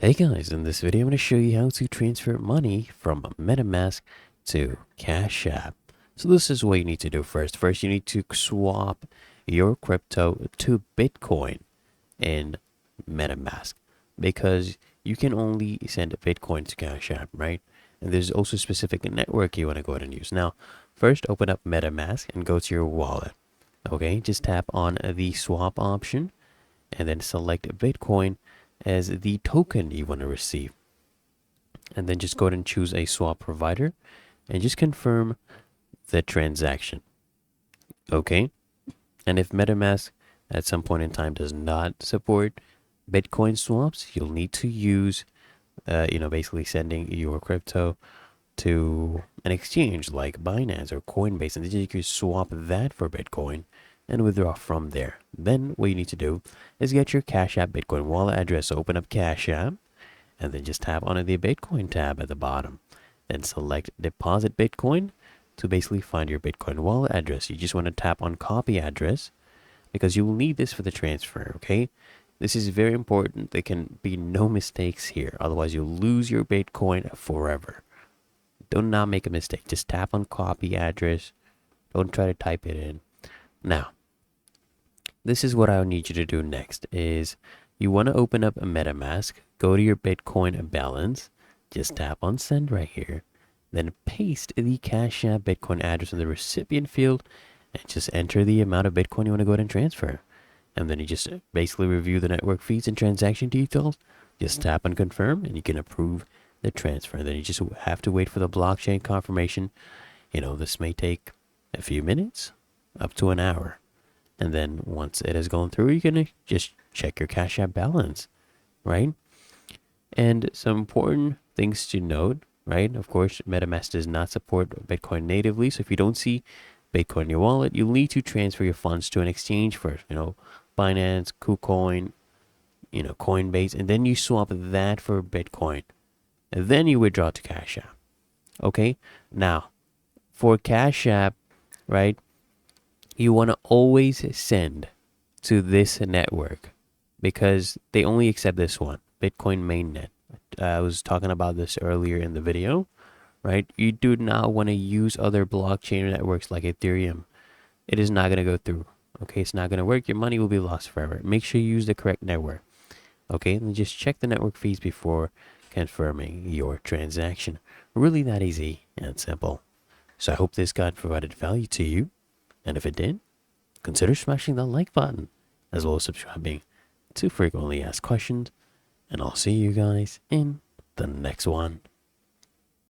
Hey guys, in this video I'm going to show you how to transfer money from Metamask to Cash App. So this is what you need to do first. First you need to swap your crypto to Bitcoin in Metamask because you can only send Bitcoin to Cash App, right? And there's also a specific network you want to go ahead and use. Now, first open up Metamask and go to your wallet. Okay, just tap on the swap option and then select Bitcoin as the token you want to receive. And then just go ahead and choose a swap provider and just confirm the transaction. Okay. And if MetaMask at some point in time does not support Bitcoin swaps, you'll need to use, basically sending your crypto to an exchange like Binance or Coinbase, and then you can swap that for Bitcoin and withdraw from there. Then what you need to do is get your Cash App Bitcoin wallet address. So open up Cash App and then just tap on the Bitcoin tab at the bottom. Then select Deposit Bitcoin to basically find your Bitcoin wallet address. You just want to tap on Copy Address because you will need this for the transfer, okay? This is very important. There can be no mistakes here. Otherwise, you'll lose your Bitcoin forever. Do not make a mistake. Just tap on Copy Address. Don't try to type it in. Now, this is what I need you to do next is you want to open up a MetaMask, go to your Bitcoin balance, just tap on send right here, then paste the Cash App Bitcoin address in the recipient field and just enter the amount of Bitcoin you want to go ahead and transfer. And then you just basically review the network fees and transaction details. Just tap on confirm and you can approve the transfer. And then you just have to wait for the blockchain confirmation. This may take a few minutes up to an hour. And then once it has gone through, you can just check your Cash App balance, right? And some important things to note, right? Of course, MetaMask does not support Bitcoin natively. So if you don't see Bitcoin in your wallet, you'll need to transfer your funds to an exchange first, Binance, KuCoin, Coinbase, and then you swap that for Bitcoin. And then you withdraw to Cash App. Okay? Now, for Cash App, right? You want to always send to this network because they only accept this one, Bitcoin mainnet. I was talking about this earlier in the video, right? You do not want to use other blockchain networks like Ethereum. It is not going to go through. Okay, it's not going to work. Your money will be lost forever. Make sure you use the correct network. Okay, and just check the network fees before confirming your transaction. Really that easy and simple. So I hope this guide provided value to you. And if it did, consider smashing that like button, as well as subscribing to frequently asked questions. And I'll see you guys in the next one.